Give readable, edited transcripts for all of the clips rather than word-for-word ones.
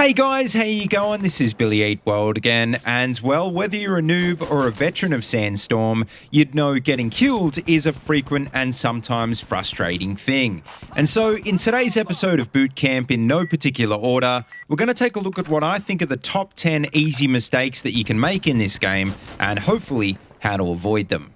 Hey guys, how you going? This is BillyEatWorld again, and well, whether you're a noob or a veteran of Sandstorm, you'd know getting killed is a frequent and sometimes frustrating thing. And so in today's episode of Bootcamp, in no particular order, we're going to take a look at what I think are the top 10 easy mistakes that you can make in this game, and hopefully how to avoid them.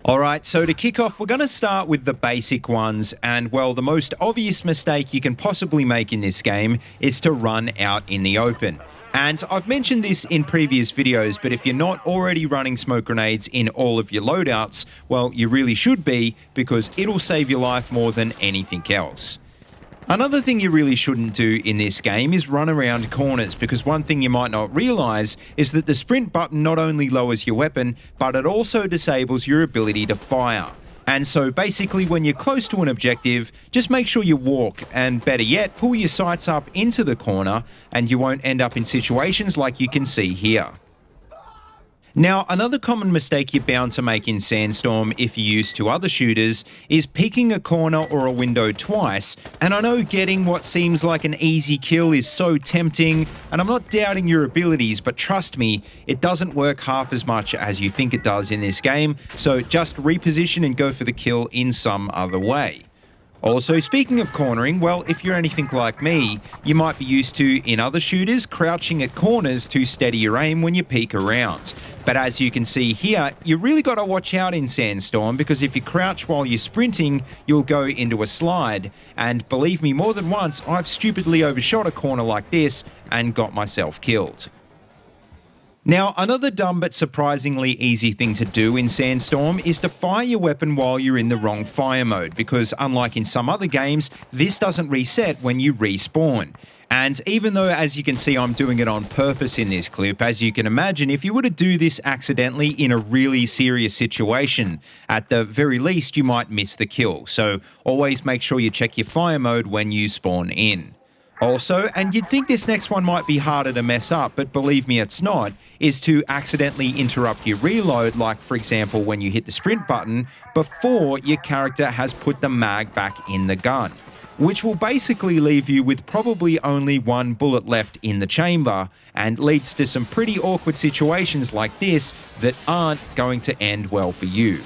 Alright, so to kick off, we're going to start with the basic ones, and well, the most obvious mistake you can possibly make in this game is to run out in the open. And I've mentioned this in previous videos, but if you're not already running smoke grenades in all of your loadouts, well, you really should be, because it'll save your life more than anything else. Another thing you really shouldn't do in this game is run around corners, because one thing you might not realize is that the sprint button not only lowers your weapon, but it also disables your ability to fire. And so basically when you're close to an objective, just make sure you walk, and better yet, pull your sights up into the corner, and you won't end up in situations like you can see here. Now, another common mistake you're bound to make in Sandstorm if you're used to other shooters is peeking a corner or a window twice, and I know getting what seems like an easy kill is so tempting, and I'm not doubting your abilities, but trust me, it doesn't work half as much as you think it does in this game, so just reposition and go for the kill in some other way. Also, speaking of cornering, well, if you're anything like me, you might be used to, in other shooters, crouching at corners to steady your aim when you peek around. But as you can see here, you really got to watch out in Sandstorm, because if you crouch while you're sprinting, you'll go into a slide. And believe me, more than once, I've stupidly overshot a corner like this and got myself killed. Now, another dumb but surprisingly easy thing to do in Sandstorm is to fire your weapon while you're in the wrong fire mode, because unlike in some other games, this doesn't reset when you respawn. And even though, as you can see, I'm doing it on purpose in this clip, as you can imagine, if you were to do this accidentally in a really serious situation, at the very least you might miss the kill. So always make sure you check your fire mode when you spawn in. Also, and you'd think this next one might be harder to mess up, but believe me it's not, is to accidentally interrupt your reload, like for example when you hit the sprint button before your character has put the mag back in the gun, which will basically leave you with probably only one bullet left in the chamber, and leads to some pretty awkward situations like this that aren't going to end well for you.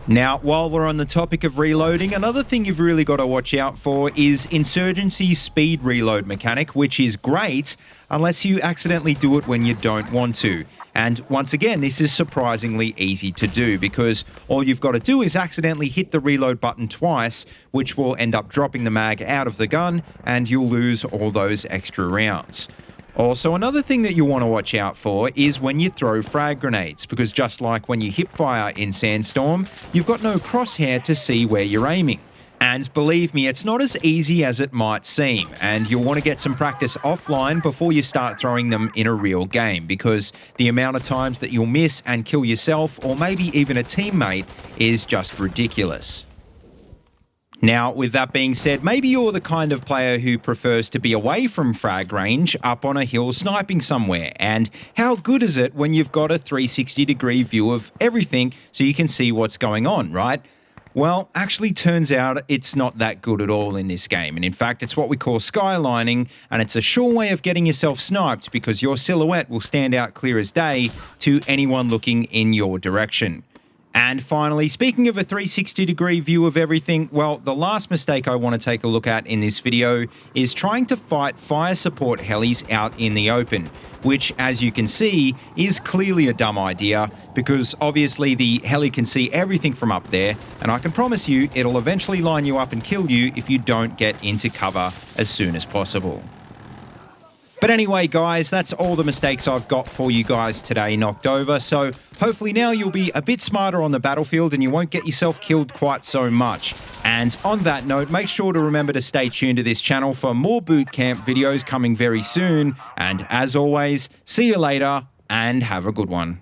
Now, while we're on the topic of reloading, another thing you've really got to watch out for is Insurgency's speed reload mechanic, which is great unless you accidentally do it when you don't want to. And once again, this is surprisingly easy to do, because all you've got to do is accidentally hit the reload button twice, which will end up dropping the mag out of the gun, and you'll lose all those extra rounds. Also, another thing that you want to watch out for is when you throw frag grenades, because just like when you hip fire in Sandstorm, you've got no crosshair to see where you're aiming. And believe me, it's not as easy as it might seem, and you'll want to get some practice offline before you start throwing them in a real game, because the amount of times that you'll miss and kill yourself, or maybe even a teammate, is just ridiculous. Now, with that being said, maybe you're the kind of player who prefers to be away from frag range, up on a hill sniping somewhere, and how good is it when you've got a 360-degree view of everything so you can see what's going on, right? Well, actually turns out it's not that good at all in this game, and in fact it's what we call skylining, and it's a sure way of getting yourself sniped because your silhouette will stand out clear as day to anyone looking in your direction. And finally, speaking of a 360-degree view of everything, well, the last mistake I want to take a look at in this video is trying to fight fire support helis out in the open, which, as you can see, is clearly a dumb idea, because obviously the heli can see everything from up there, and I can promise you it'll eventually line you up and kill you if you don't get into cover as soon as possible. But anyway, guys, that's all the mistakes I've got for you guys today knocked over, so hopefully now you'll be a bit smarter on the battlefield and you won't get yourself killed quite so much. And on that note, make sure to remember to stay tuned to this channel for more bootcamp videos coming very soon, and as always, see you later and have a good one.